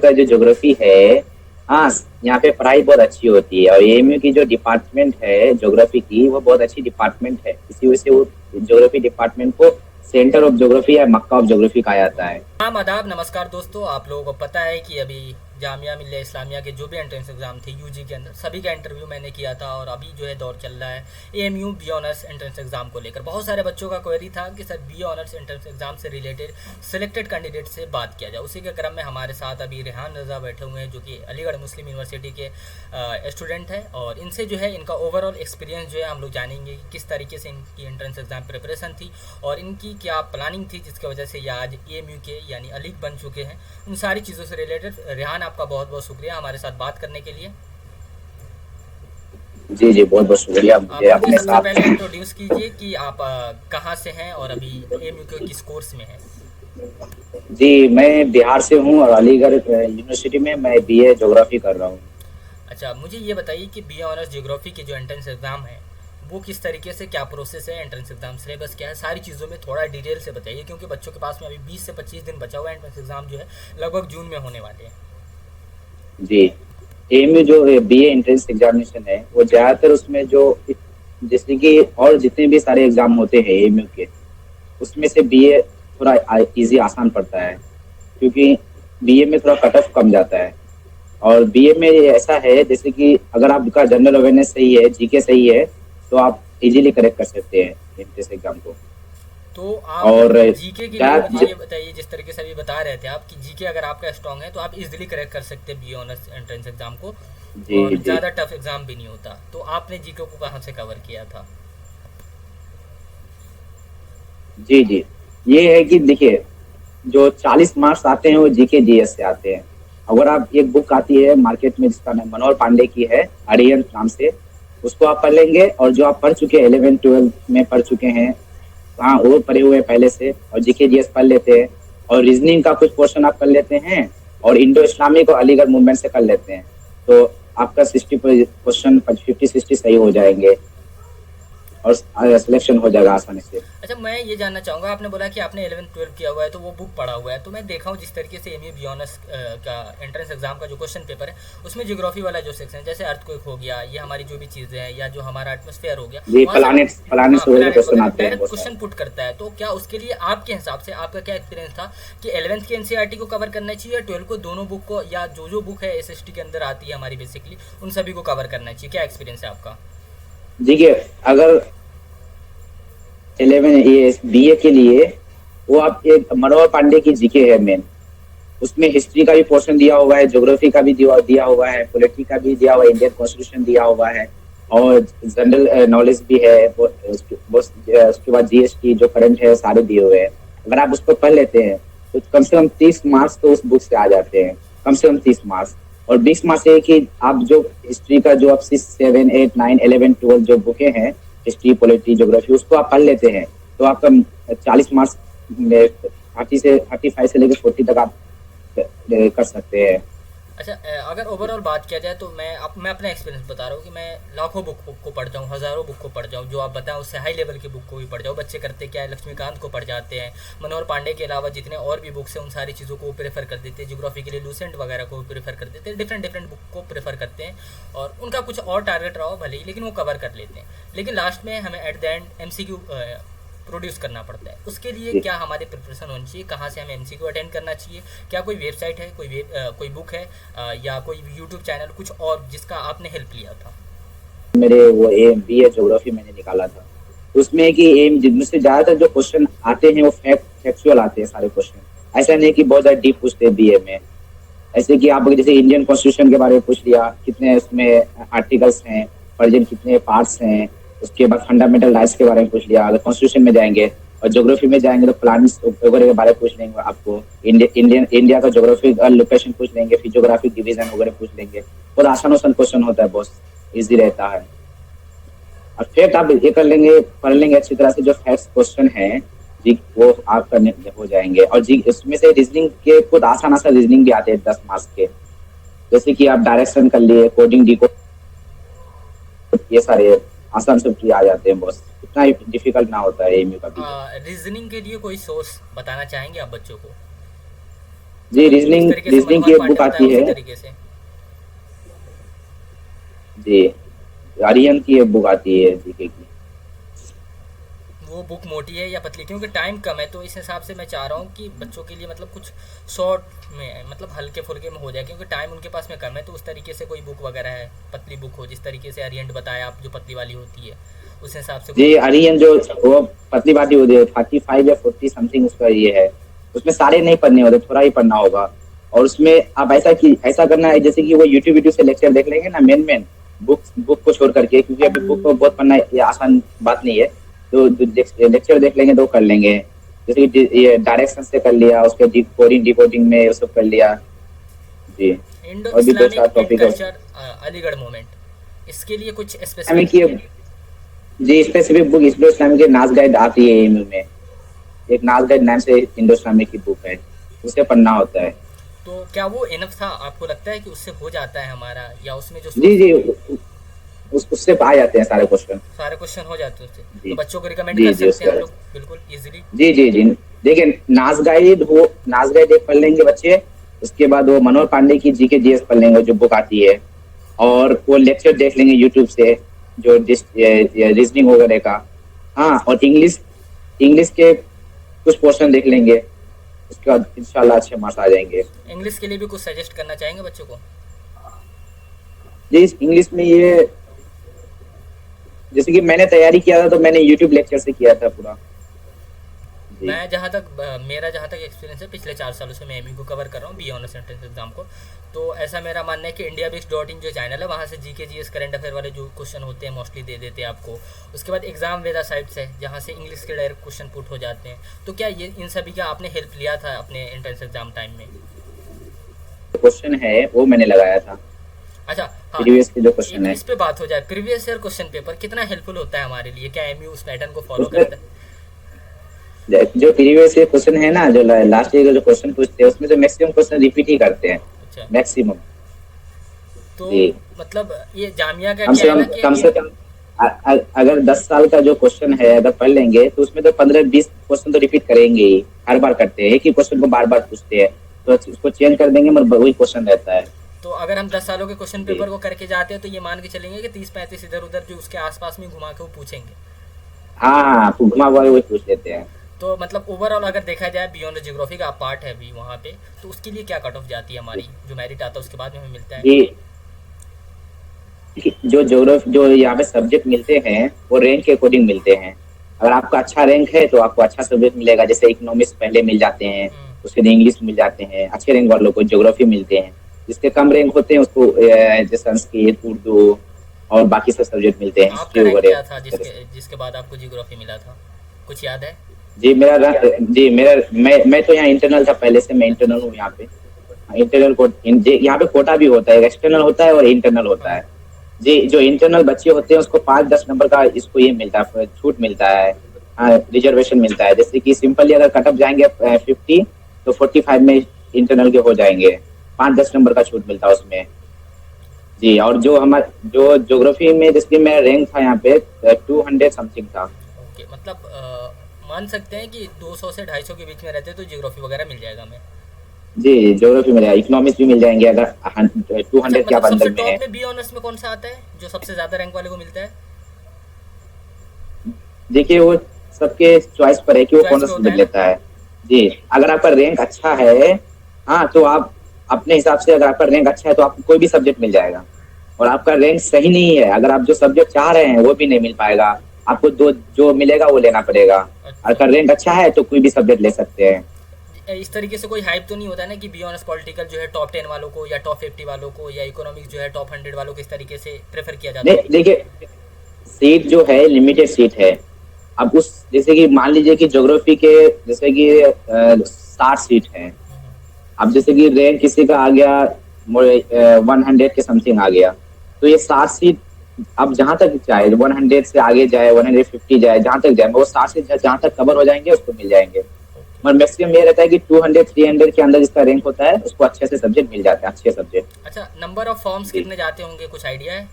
का जो ज्योग्राफी है, हाँ, यहाँ पे पढ़ाई बहुत अच्छी होती है और एएमयू की जो डिपार्टमेंट है ज्योग्राफी की, वो बहुत अच्छी डिपार्टमेंट है। इसी वजह से वो ज्योग्राफी डिपार्टमेंट को सेंटर ऑफ ज्योग्राफी या मक्का ऑफ ज्योग्राफी कहा जाता है। नाम आदाब नमस्कार दोस्तों, आप लोगों को पता है कि अभी जामिया मिल्लिया इस्लामिया के जो भी एंट्रेंस एग्ज़ाम थे यूजी के अंदर सभी का इंटरव्यू मैंने किया था। और अभी जो है दौर चल रहा है AMU B honours entrance exam को लेकर। बहुत सारे बच्चों का क्वेरी था कि sir B honours entrance exam से रिलेटेड सिलेक्टेड कैंडिडेट से बात किया जाए। उसी के क्रम में हमारे साथ अभी रेहान रज़ा बैठे हुए हैं जो कि अलीगढ़ मुस्लिम यूनिवर्सिटी के स्टूडेंट हैं, और इनसे जो है इनका ओवरऑल एक्सपीरियंस जो है हम लोग जानेंगे कि किस तरीके से इनकी एंट्रेंस एग्ज़ाम प्रिपरेशन थी और इनकी क्या प्लानिंग थी जिसकी वजह से ये आज एएमयू के यानी अलीग बन चुके हैं। उन सारी चीज़ों से रिलेटेड रेहान आपका बहुत बहुत शुक्रिया हमारे साथ बात करने के लिए। जी जी, बहुत बहुत शुक्रिया मुझे आप मुझे अपने सबसे साथ। पहले इंट्रोड्यूस कीजिए कि आप कहाँ से हैं और अभी एएमयू के किस कोर्स में हैं। जी, मैं बिहार से हूँ और अलीगढ़ यूनिवर्सिटी में मैं बीए ज्योग्राफी कर रहा हूँ। अच्छा, मुझे ये बताइए कि बी ऑनर्स जियोग्राफी के जो एंट्रेंस एग्ज़ाम है वो किस तरीके से, क्या प्रोसेस है, एंट्रेंस एग्जाम सिलेबस क्या है, सारी चीज़ों में थोड़ा डिटेल से बताइए क्योंकि बच्चों के पास में अभी 20 से 25 दिन बचा हुआ है। एंट्रेंस एग्ज़ाम जो है लगभग जून में होने वाले हैं। जी, एएमयू जो बीए एंट्रेंस एग्जामिनेशन है, वो ज़्यादातर उसमें जो जैसे कि और जितने भी सारे एग्जाम होते हैं एएमयू के, उसमें से बीए थोड़ा इजी आसान पड़ता है, क्योंकि बीए में थोड़ा कट ऑफ कम जाता है। और बीए में ऐसा है जैसे कि अगर आपका जनरल अवेयरनेस सही है, जीके सही है, तो आप इजीली करेक्ट कर सकते हैं एंट्रेंस एग्जाम को। तो आप और जीके के लिए क्या मुझे ये बताइए, जिस तरीके से अभी बता रहे थे आप कि जीके अगर आपका स्ट्रांग है तो आप इजीली करेक्ट कर सकते हैं बी ऑनर्स एंट्रेंस एग्जाम को जी और जी ज़्यादा टफ एग्जाम भी नहीं होता। तो आपने जीके को कहाँ से कवर किया था? जी जी, ये है कि देखिए, जो 40 मार्क्स आते हैं वो जीके जीएस से आते हैं। अगर आप एक बुक आती है मार्केट में जिसका नाम मनोहर पांडे की है, आर्यन नाम से, उसको आप पढ़ लेंगे और जो आप पढ़ चुके हैं 11 12 में पढ़ चुके हैं, हाँ वो पढ़े हुए हैं पहले से, और जीके जीएस पढ़ लेते हैं और रीजनिंग का कुछ पोर्शन आप कर लेते हैं और इंडो इस्लामिक और अलीगढ़ मूवमेंट से कर लेते हैं, तो आपका 60 क्वेश्चन 50 60 सही हो जाएंगे और सिलेक्शन हो जाएगा आसानी से। अच्छा, मैं ये जानना चाहूँगा, आपने बोला कि आपने 11-12 किया हुआ है तो वो बुक पढ़ा हुआ है, तो मैं देखा हूँ जिस तरीके से एमयू बी ऑनर्स का एंट्रेंस एग्जाम का जो क्वेश्चन पेपर है उसमें ज्योग्राफी वाला जो सेक्शन है, जैसे अर्थक्वेक हो गया, ये हमारी जो भी चीज़ें हैं या जो हमारा एटमोसफेयर हो गया, ये वहाँ से प्लानिट्स प्लानिट्स हाँ वगैरह प्लानट क्वेश्चन वगैरह आते हैं डायरेक्ट बहुत क्वेश्चन सारे। पुट करता है। तो क्या उसके लिए आपके हिसाब से आपका क्या एक्सपीरियंस था कि 11th की एनसीईआरटी को कवर करना चाहिए या 12 को, दोनों बुक को, या जो बुक है एसएसटी के अंदर आती है हमारी बेसिकली उन सभी को कवर करना चाहिए? क्या एक्सपीरियंस है आपका? देखिए, अगर 11 ये बीए के लिए, वो आप एक मनोहर पांडे की जीके है मेन, उसमें हिस्ट्री का भी पोर्शन दिया हुआ है, ज्योग्राफी का भी दिया हुआ है, पॉलिटी का भी दिया हुआ है, इंडियन कॉन्स्टिट्यूशन दिया हुआ है और जनरल नॉलेज भी है। उसके बाद जीएसटी जो करंट है सारे दिए हुए हैं। अगर आप उसको पढ़ लेते हैं तो कम से कम 30 मार्क्स तो उस बुक से आ जाते हैं, कम से कम 30 मार्क्स। और 20 मार्क्स है कि आप जो हिस्ट्री का जो आप 6 7 8 9 11 12 जो बुकें हैं, हिस्ट्री पॉलिटी ज्योग्राफी, उसको आप पढ़ लेते हैं तो आपका 40 मार्क्स में 30 से 35 से लेकर 40 तक आप कर सकते हैं। अच्छा, अगर ओवरऑल बात किया जाए तो मैं अपना एक्सपीरियंस बता रहा हूँ कि मैं लाखों बुक को पढ़ जाऊँ, हज़ारों बुक को पढ़ जाऊँ, जो आप बताएं उससे हाई लेवल की बुक को भी पढ़ जाऊँ। बच्चे करते क्या है, लक्ष्मीकांत को पढ़ जाते हैं, मनोहर पांडे के अलावा जितने और भी बुक्स हैं उन सारी चीज़ों को प्रेफर कर देते हैं, ज्योग्राफी के लिए लूसेंट वगैरह को प्रेफर कर देते हैं, डिफरेंट डिफरेंट बुक को प्रेफर करते हैं और उनका कुछ और टारगेट रहा हो भले ही, लेकिन वो कवर कर लेते हैं। लेकिन लास्ट में हमें at the end MCQ produce करना पड़ता है। उसके लिए जी क्या हमारी प्रिपरेशन होनी चाहिए, कहाँ से हमें एमसीक्यू अटेंड करना चाहिए, क्या कोई वेबसाइट है, कोई बुक है या कोई यूट्यूब चैनल कुछ और जिसका आपने हेल्प लिया था? मेरे वो एम बीए ज्योग्राफी मैंने निकाला था, उसमें कि एम जिनमें से ज्यादातर जो क्वेश्चन आते हैं वो फैक्चुअल आते हैं सारे क्वेश्चन। ऐसा नहीं कि बहुत ज्यादा डीप पूछते हैं बीए में। ऐसे कि आप जैसे इंडियन कॉन्स्टिट्यूशन के बारे में पूछ लिया, कितने उसमें आर्टिकल्स हैं, प्रेजेंट कितने पार्ट्स हैं, उसके बाद फंडामेंटल राइट्स के बारे में पूछ लिया। अगर कॉन्स्टिट्यूशन में जाएंगे और ज्योग्राफी में जाएंगे तो प्लानिट्स वगैरह के बारे में पूछ लेंगे आपको, इंडिया का ज्योग्राफिक लोकेशन पूछ लेंगे, फिर ज्योग्राफिक डिवीजन वगैरह पूछ लेंगे। बहुत आसान आसान क्वेश्चन होता है, बहुत ईजी रहता है। और फैक्ट आप ये कर लेंगे, पढ़ लेंगे अच्छी तरह से, जो फैक्ट क्वेश्चन है जी वो आप करने हो जाएंगे। और जी इसमें से रीजनिंग के खुद आसान आसान रीजनिंग भी आते हैं 10 मार्क्स के, जैसे कि आप डायरेक्शन कर लिए, कोडिंग डिकोड, ये सारे आसान सब चीज आ जाते हैं, बस इतना डिफिकल्ट ना होता है एमयू का भी। रीजनिंग के लिए कोई सोर्स बताना चाहेंगे आप बच्चों को? जी, मतलब जिस रीजनिंग तरीके से रीजनिंग की मनोहर एक बुक पाठक बताया आती उसी है। तरीके से। जी, आर्यन की एक बुक आती है जीके की। वो बुक मोटी है या पतली, क्योंकि टाइम कम है तो इस हिसाब से मैं चाह रहा हूँ कि बच्चों के लिए मतलब कुछ शॉर्ट में, मतलब हल्के फुल्के में हो जाए, क्योंकि टाइम उनके पास में कम है। तो उस तरीके से कोई बुक वगैरह है, पतली बुक हो, जिस तरीके से अरियंट बताया आप, जो पतली वाली होती है, उस हिसाब से कोई जी, बुक। आर्यन जो वो पतली बाती होती है, 35 या 40 समथिंग उसका ये है। उसमें सारे नहीं पढ़ने होते, थोड़ा ही पढ़ना होगा। और उसमें आप ऐसा करना है जैसे कि वो यूट्यूब वीडियो से लेक्चर देख लेंगे ना, मेन बुक बुक को छोड़ करके, क्योंकि अभी बुक को बहुत पढ़ना ये आसान बात नहीं है। तो लेक्चर देख लेंगे तो कर लेंगे। जैसे कि ये डायरेक्शन से कर लिया, उसके कोडिंग डिकोडिंग में ये सब कर लिया। जी, इंडो और भी दो चार इस्लामिक एंड टॉपिक है कल्चर, अलीगढ़ मूवमेंट, इसके लिए कुछ इस्लामिक स्पेसिफिक। की। जी, स्पेसिफिक बुक इंडो इस्लामिक के नाज गाइड आती है एएमयू में। एक नाज गाइड नाम से इंडो इस्लामिक की बुक है, उसे पढ़ना होता है। तो क्या वो इनफ था, आपको लगता है कि उससे हो जाता है हमारा, या उसमें जो जी सोर्स जी, उससे आ जाते हैं सारे क्वेश्चन। सारे क्वेश्चन हो जाते हैं उससे? तो जी बच्चों को रिकमेंड जी कर जी, सकते उससे हैं आ हम जाते लोग बिल्कुल इजीली। हैं। जी जी जी, देखिए नाज गाइड एक पढ़ लेंगे बच्चे। उसके बाद वो मनोहर पांडे की जीके जीएस पढ़ लेंगे, जो बुक आती है। और वो लेक्चर देख लेंगे यूट्यूब से, जो रीजनिंग वगैरह का। हाँ, और इंग्लिश इंग्लिश के कुछ पोर्शन देख लेंगे। उसके बाद इंशाल्लाह अच्छे मार्क्स आ जाएंगे। इंग्लिश के लिए भी कुछ सजेस्ट करना चाहेंगे बच्चों को? जी, इंग्लिश में ये, जैसे कि मैंने तैयारी किया था तो मैंने यूट्यूब लेक्चर से किया था पूरा। जी। मैं जहाँ तक मेरा जहाँ तक एक्सपीरियंस है, पिछले 4 सालों से मैं एमयू को कवर कर रहा हूँ, बी ऑनर्स एंट्रेंस एग्जाम को। तो ऐसा मेरा मानना है कि इंडिया बेस्ड डॉट इन जो चैनल है, वहाँ से जीके जीएस करंट अफेयर वाले जो क्वेश्चन होते हैं मोस्टली दे देते हैं आपको। उसके बाद एग्जाम वेदा साइट्स है, जहाँ से इंग्लिश के डायरेक्ट क्वेश्चन पुट हो जाते हैं। तो क्या ये इन सभी का आपने हेल्प लिया था अपने एंट्रेंस एग्जाम टाइम में? क्वेश्चन है वो मैंने लगाया था, अच्छा, हाँ। प्रीवियस के जो क्वेश्चन एक है इस पे बात हो जाए, प्रीवियस ईयर क्वेश्चन पेपर कितना हेल्पफुल होता है हमारे लिए? क्या एमयू उस पैटर्न को फॉलो उसमें। करता है? जो प्रीवियस के क्वेश्चन है ना, जो लास्ट ईयर का जो क्वेश्चन पूछते हैं, उसमें तो मैक्सिमम क्वेश्चन रिपीट ही करते हैं। अच्छा। मैक्सिमम। तो जी, मतलब ये जामिया का कम क्या से है कम ना कि कम से कम अगर 10 साल का जो क्वेश्चन है अगर पढ़ लेंगे तो उसमें तो 15-20 क्वेश्चन तो रिपीट करेंगे ही। हर बार करते हैं, एक ही क्वेश्चन को बार बार पूछते हैं। तो उसको चेंज कर देंगे मगर वही क्वेश्चन रहता है। तो अगर हम 10 सालों के क्वेश्चन जी, पेपर को करके जाते हैं तो ये मान के चलेंगे कि 30-35 इधर उधर जो उसके आसपास में घुमा के वो पूछेंगे। हाँ हाँ, घुमा हुआ वही पूछ लेते हैं। तो मतलब ओवरऑल अगर देखा जाए, बियॉन्ड जियोग्राफी का पार्ट है भी वहाँ पे, तो उसके लिए क्या कट ऑफ जाती है हमारी, जो मेरिट आता है उसके बाद में हमें मिलता है? जी, जो ज्योग्राफी जो यहाँ पे सब्जेक्ट मिलते हैं वो रैंक के अकॉर्डिंग मिलते हैं। अगर आपका अच्छा रैंक है तो आपको अच्छा सब्जेक्ट मिलेगा, जैसे इकोनॉमिक्स पहले मिल जाते हैं। हम्म। उसके बाद इंग्लिश मिल जाते हैं, अच्छे रैंक वालों को ज्योग्राफी मिलते हैं। जिसके कम रैंक होते हैं उसको जैसे संस्कृत, उर्दू और बाकी सब सब्जेक्ट मिलते हैं, आपका हिस्ट्री रैंक वगैरह क्या था इस तरह जिसके से। जिसके बाद आपको जियोग्राफी मिला था? कुछ याद है? जी मेरा मैं तो यहाँ इंटरनल था पहले से, मैं अच्छा। इंटरनल हूँ यहाँ पे। इंटरनल को यहाँ पे कोटा भी होता है, एक्सटर्नल होता है और इंटरनल होता हाँ। है। जी, जो इंटरनल बच्चे होते हैं उसको 5-10 नंबर का इसको ये मिलता है, छूट मिलता है। रिजर्वेशन मिलता है, जैसे कि सिंपली अगर कट ऑफ जाएंगे 50, तो 45 में इंटरनल के हो जाएंगे। 5-10 नंबर का छूट मिलता है उसमें। जी, और जो ज्योग्राफी में जिसकी मेरा रैंक था यहाँ पे 200 समथिंग था। ओके, मतलब मान सकते हैं कि 200 से 250 के बीच में रहते तो जियोग्राफी वगैरह मिल जाएगा हमें। जी, ज्योग्राफी मिलेगा, इकोनॉमिक्स भी मिल जाएंगे अगर अच्छा, 200 के मतलब आप सबसे अंदर में है। टॉप में बी ऑनर्स में कौन सा आता है जो सबसे ज़्यादा रैंक वाले को मिलता है? देखिए, वो सबके चॉइस पर है कि वो कौन चॉइस सा पे होता सब्जेक्ट है ना? लेता है। जी, अगर आपका रैंक अच्छा है, हाँ, तो आप अपने हिसाब से, अगर आपका रैंक अच्छा है तो आपको कोई भी सब्जेक्ट मिल जाएगा। और आपका रैंक सही नहीं है, अगर आप जो सब्जेक्ट चाह रहे हैं वो भी नहीं मिल पाएगा। आपको दो जो मिलेगा वो लेना पड़ेगा। अच्छा। अगर रैंक अच्छा है तो कोई भी सब्जेक्ट ले सकते हैं। इस तरीके से कोई हाइप तो नहीं होता है ना कि बी ऑनर्स पॉलिटिकल जो है टॉप 10 वालों को, या टॉप 50 वालों को, या इकोनॉमिक्स जो है टॉप 100 वालों को, इस तरीके से प्रेफर किया जाता नहीं, हो? देखिए, सीट जो है लिमिटेड सीट है। अब उस जैसे कि मान लीजिए कि ज्योग्राफी के जैसे कि 60 सीट है। अब जैसे कि रैंक किसी का आ गया 100 के समथिंग आ गया, तो ये 60 सीट अब जहां तक जाए, 100 से आगे जाए, 150 जाए, जहां तक जाए, वो 60 सीट जहां तक कवर हो जाएंगे उसको मिल जाएंगे। ओके। मगर मैक्सिमम ये रहता है कि 200-300 के अंदर जिसका रैंक होता है उसको अच्छे से सब्जेक्ट मिल जाते हैं, अच्छे सब्जेक्ट। अच्छा, नंबर ऑफ फॉर्म्स जी कितने जाते होंगे, कुछ आइडिया है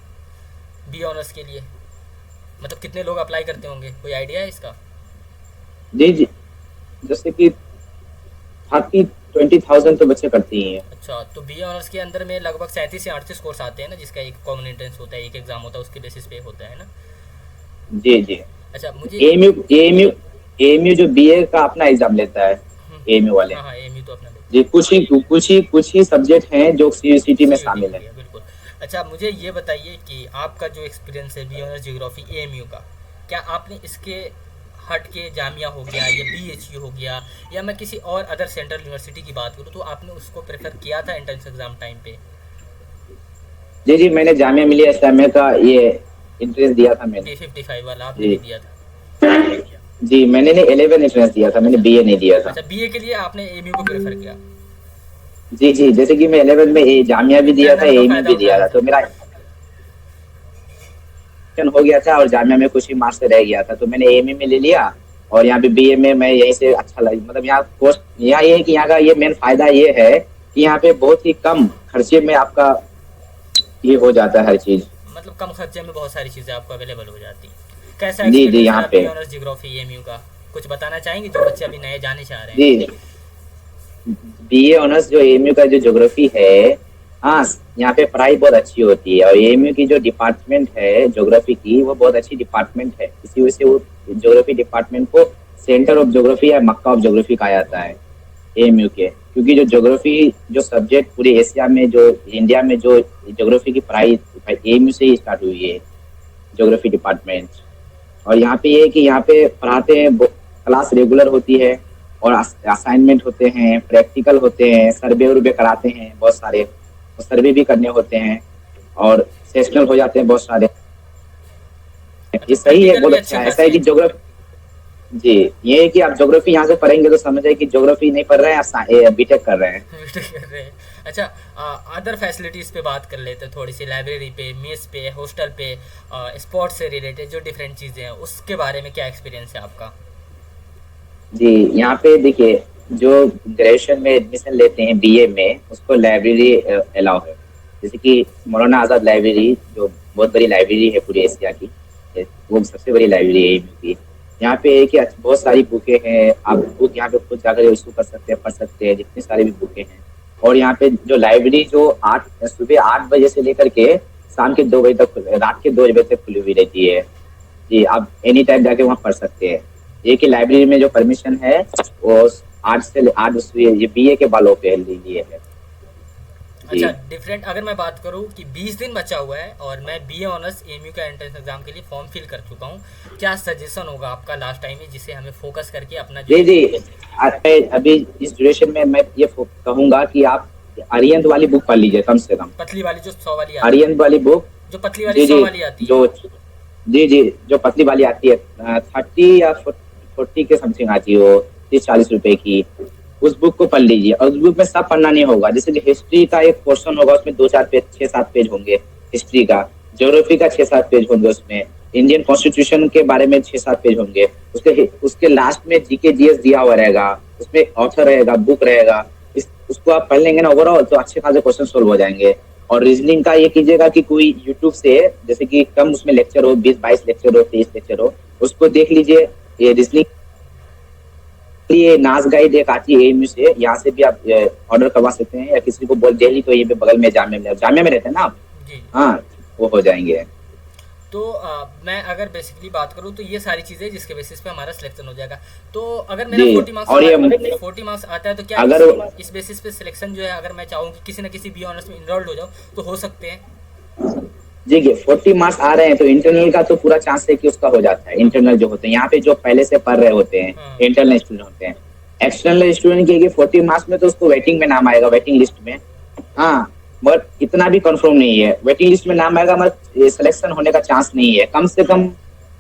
बी ऑनर्स के लिए? मतलब कितने लोग अप्लाई करते होंगे, कोई आइडिया है इसका? जी जी, जैसे कि 30 20,000 तो बच्चे करते ही हैं। अच्छा, तो बी ऑनर्स के अंदर में लगभग 37 से 38 कोर्स आते हैं ना, जिसका एक कॉमन एंट्रेंस होता है, एक एग्जाम होता है, उसके बेसिस पे होता है ना। जी जी। अच्छा मुझे एएमयू एएमयू एएमयू जो बीए का अपना एग्जाम लेता है, एएमयू वाले। हाँ हाँ, एम तो अपना लेते जी, हैं। कुछ ही सब्जेक्ट हैं जो सीयूसीटी में सीयूटी शामिल हो है। गया, बिल्कुल। अच्छा मुझे ये बताइए कि आपका जो एक्सपीरियंस है बी ऑनर्स जियोग्राफी एएमयू का, क्या आपने इसके हट के जामिया हो गया या बीएचयू हो गया, या मैं किसी और अदर सेंट्रल यूनिवर्सिटी की बात करूँ, तो आपने उसको प्रेफर किया था एंट्रेंस एग्जाम टाइम पे? जी जी, मैंने जामिया मिलिया इस्लामिया का ये इंट्रेंस दिया था मैंने। P55 वाला आपने जी नहीं दिया था? जी, मैंने नहीं 11 इंट्रेंस दिया था, मैंने अच्छा। बीए नहीं दिया था। अच्छा, बीए के लिए आपने एएमयू को प्रेफर किया? जी जी, जैसे कि मैं 11 में जामिया भी दिया था, इंटरनल का एएमयू फायदा भी दिया उठाया था, था? तो मेरा हो गया था और जामिया में कुछ ही मार्क्स से रह गया था, तो मैंने एएमयू में ले लिया। और यहाँ पे बीए में मैं यहीं से अच्छा लगा, मतलब यहाँ कोर्स, यहाँ ये है कि यहाँ का ये मेन फायदा ये है कि यहाँ पे बहुत ही कम खर्चे में आपका ये हो जाता है हर चीज। मतलब कम खर्चे में बहुत सारी चीज़ें आपको अवेलेबल हो जाती हैं। कैसा जी जी, एक्सपीरियंस यहाँ रहा पे। बी ऑनर्स जियोग्राफी एएमयू का? कुछ बताना चाहेंगे जो बच्चे अभी नए जाने चाह रहे हैं? जी, बीए ऑनर्स जो एएमयू का जो ज्योग्राफी है, हाँ, यहाँ पे पढ़ाई बहुत अच्छी होती है। और एएमयू की जो डिपार्टमेंट है ज्योग्राफी की, वो बहुत अच्छी डिपार्टमेंट है, इसी वजह से वो ज्योग्राफी डिपार्टमेंट को सेंटर ऑफ ज्योग्राफी या मक्का ऑफ ज्योग्राफी कहा जाता है एएमयू के। क्योंकि जो ज्योग्राफी जो सब्जेक्ट पूरे एशिया में, जो इंडिया में जो ज्योग्राफी की पढ़ाई एएमयू से ही स्टार्ट हुई है, ज्योग्राफी डिपार्टमेंट। और यहाँ पे ये है कि यहाँ पे पढ़ाते हैं, क्लास रेगुलर होती है, और असाइनमेंट होते हैं, प्रैक्टिकल होते हैं, सर्वे उर्वे कराते हैं बहुत सारे, और सर्वे भी करने होते हैं, और सेशनल हो जाते हैं बहुत सारे। ये मतलब सही है, प्रैक्टिकल बहुत भी अच्छा अच्छे है। ऐसा खासे है कि हैं? ज्योग्राफी, जी, ये है कि आप ज्योग्राफी यहाँ से पढ़ेंगे तो समझ कि ज्योग्राफी नहीं पढ़ रहे हैं, आप बीटेक कर रहे हैं। बीटेक कर रहे हैं। अच्छा, अदर फैसिलिटीज़ पे बात कर लेते हैं थोड़ी सी। लाइब्रेरी पे, मेस पे, हॉस्टल पे, स्पोर्ट्स से रिलेटेड जो डिफरेंट चीज़ें हैं, उसके बारे में क्या एक्सपीरियंस है आपका? जी, यहाँ पे देखिए, जो ग्रेजुएशन में एडमिशन लेते हैं बीए में, उसको लाइब्रेरी अलाउ है। जैसे कि मौलाना आज़ाद लाइब्रेरी, जो बहुत बड़ी लाइब्रेरी है पूरी एशिया की, वो सबसे बड़ी लाइब्रेरी है एमयू की। यहाँ पे एक ही बहुत सारी बुकें हैं, आप बुक यहाँ पे खुद जाकर इशू कर सकते हैं, पढ़ सकते हैं, जितनी सारी भी बुकें हैं। और यहाँ पे जो लाइब्रेरी जो सुबह 8 बजे से लेकर के शाम के 2 बजे तक, रात के 2 बजे तक खुली हुई रहती है। जी, आप एनी टाइम जाके वहाँ पढ़ सकते हैं। ये कि लाइब्रेरी में जो परमिशन है वो 8 से ये बीए के बालों पे लिए है। जी अच्छा, डिफरेंट अगर मैं बात करूँ कि 20 दिन बचा हुआ है और मैं बीए ऑनर्स एमयू का एंट्रेंस एग्जाम के लिए फॉर्म फिल कर चुका हूँ, क्या सजेशन होगा आपका लास्ट टाइम में, जिससे हमें फोकस करके अपना जो जी है। जी, अभी इस ड्यूरेशन में मैं ये कहूंगा कि आप अरिहंत वाली बुक पढ़ लीजिए कम से कम। पतली वाली जो 100 वाली आती है? अरिहंत वाली बुक। जो पतली वाली जी 100 जी, वाली आती है? जो जी जी, जो पतली वाली आती है, 30 या 40 के समथिंग आती है वो, 30-40 रुपए की। उस बुक को पढ़ लीजिए, और उस बुक में सब पढ़ना नहीं होगा। जैसे कि हिस्ट्री का एक पोर्शन होगा, उसमें 2-4 पेज, 6-7 पेज होंगे हिस्ट्री का। ज्योग्राफी का 6-7 पेज होंगे उसमें। इंडियन कॉन्स्टिट्यूशन के बारे में 6-7 पेज होंगे। उसके लास्ट में जीके जीएस दिया हुआ रहेगा, उसमें ऑथर रहेगा, बुक रहेगा। उसको आप पढ़ लेंगे ना ओवरऑल, तो अच्छे खासे क्वेश्चन सोल्व हो जाएंगे। और रीजनिंग का ये कीजिएगा कि कोई यूट्यूब से, जैसे कि कम उसमें लेक्चर हो, 20-22 लेक्चर हो, 23 लेक्चर हो, उसको देख लीजिए। ये रीजनिंग, ये नाज गाइड एक आती है एमयू से, यहाँ से भी आप ऑर्डर करवा सकते हैं, या किसी को बोल डेली, तो ये पे बगल में जामिया में रहते हैं ना आप। जी। हाँ, वो हो जाएंगे। तो मैं अगर बेसिकली बात करूँ तो ये सारी चीज़ें जिसके बेसिस पे हमारा सिलेक्शन हो जाएगा। तो अगर मेरा जी, 40 मार्क्स और ये 40 मार्क्स आता है, तो क्या अगर इस बेसिस पे सिलेक्शन जो है, अगर मैं चाहूँ कि किसी न किसी बी ऑनर्स में इनरोल्ड हो जाऊँ, तो हो सकते हैं? जी, 40 मार्क्स आ रहे हैं तो इंटरनल का तो पूरा चांस है कि उसका हो जाता है। इंटरनल जो होते हैं यहाँ पे, जो पहले से पढ़ रहे होते हैं, हाँ। इंटरनल स्टूडेंट होते हैं। एक्सटर्नल स्टूडेंट की 40 मार्क्स में तो उसको वेटिंग में नाम आएगा, वेटिंग लिस्ट में। हाँ, बट इतना भी कंफर्म नहीं है, वेटिंग लिस्ट में नाम आएगा मगर सिलेक्शन होने का चांस नहीं है। कम से कम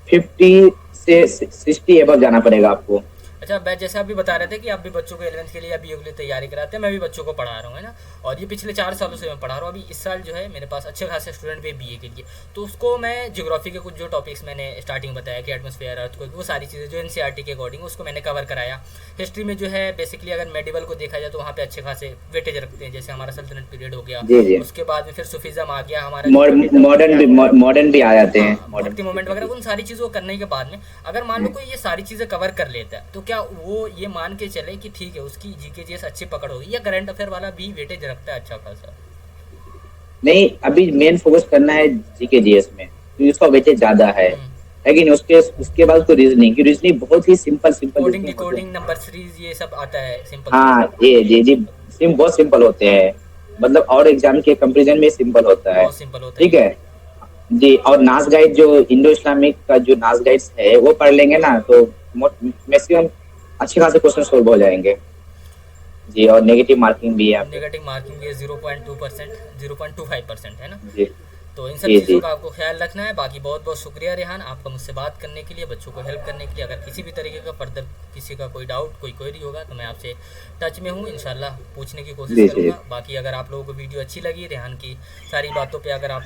50 से 60 एबव जाना पड़ेगा आपको। अच्छा, मैं जैसे आप भी बता रहे थे कि आप भी बच्चों को 11th के लिए या बीए के लिए तैयारी कराते हैं, मैं भी बच्चों को पढ़ा रहा हूँ, है ना। और ये पिछले 4 सालों से मैं पढ़ा रहा हूँ। अभी इस साल जो है मेरे पास अच्छे खासे स्टूडेंट भी है बीए के लिए, तो उसको मैं ज्योग्राफी के कुछ जो टॉपिक्स मैंने स्टार्टिंग बताया कि एटमॉस्फेयर, अर्थ को, वो सारी चीज़ें जो एनसीईआरटी के अकॉर्डिंग उसको मैंने कवर कराया। हिस्ट्री में जो है बेसिकली अगर मेडिवल को देखा जाए तो वहाँ पे अच्छे खासे वेटेज रखते हैं, जैसे हमारा सल्तनत पीरियड हो गया, जी जी, उसके बाद में फिर सूफिज्म आ गया हमारा, मॉडर्न भी आ जाते हैं, हाँ, भक्ति मोमेंट वगैरह, उन सारी चीज़ों को करने के बाद में अगर मान लो कोई ये सारी चीज़ें कवर कर लेता है, तो क्या वो ये मान के चले कि ठीक है उसकी जीके जीएस अच्छी पकड़ होगी, या करंट अफेयर वाला भी वेटेज रखता है अच्छा खासा? नहीं, अभी मेन फोकस करना है जीके जीएस में, क्योंकि उसका वेटेज ज्यादा है हम्म। लेकिन उसके बाद तो रीजनिंग की, रीजनिंग बहुत ही सिंपल सिंपल कोडिंग रीजनिंग होते हैं। डिकोडिंग नंबर सीरीज ये सब आता है सिंपल। हाँ जी, बहुत सिंपल होते हैं, मतलब और एग्जाम के कंपेरिजन में सिंपल होता है। बहुत सिंपल होता ठीक है। है जी। और नास गाइड जो इंडो इस्लामिक का जो नास गाइड्स है वो पढ़ लेंगे ना तो मैक्सिमम अच्छे खासे क्वेश्चन सोल्व हो जाएंगे जी। और नेगेटिव मार्किंग भी है यहाँ पे। नेगेटिव मार्किंग ये 0.2%, 0.25% है ना। जी तो इन सब जी चीज़ों जी का आपको ख्याल रखना है। बाकी बहुत बहुत शुक्रिया रेहान आपका मुझसे बात करने के लिए, बच्चों को हेल्प करने के लिए। अगर किसी भी तरीके का फर्दर किसी का कोई डाउट कोई क्वेरी होगा तो मैं आपसे टच में हूँ, इंशाल्लाह पूछने की कोशिश जी जी करूँगा। बाकी अगर आप लोगों को वीडियो अच्छी लगी, रेहान की सारी बातों पे अगर आप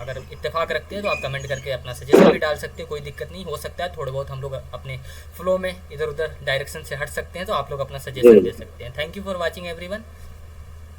अगर इत्तेफाक रखते हैं तो आप कमेंट करके अपना सजेशन भी डाल सकते हैं, कोई दिक्कत नहीं। हो सकता है थोड़े बहुत हम लोग अपने फ्लो में इधर उधर डायरेक्शन से हट सकते हैं, तो आप लोग अपना जी सजेशन जी। दे सकते हैं। Thank you for watching everyone.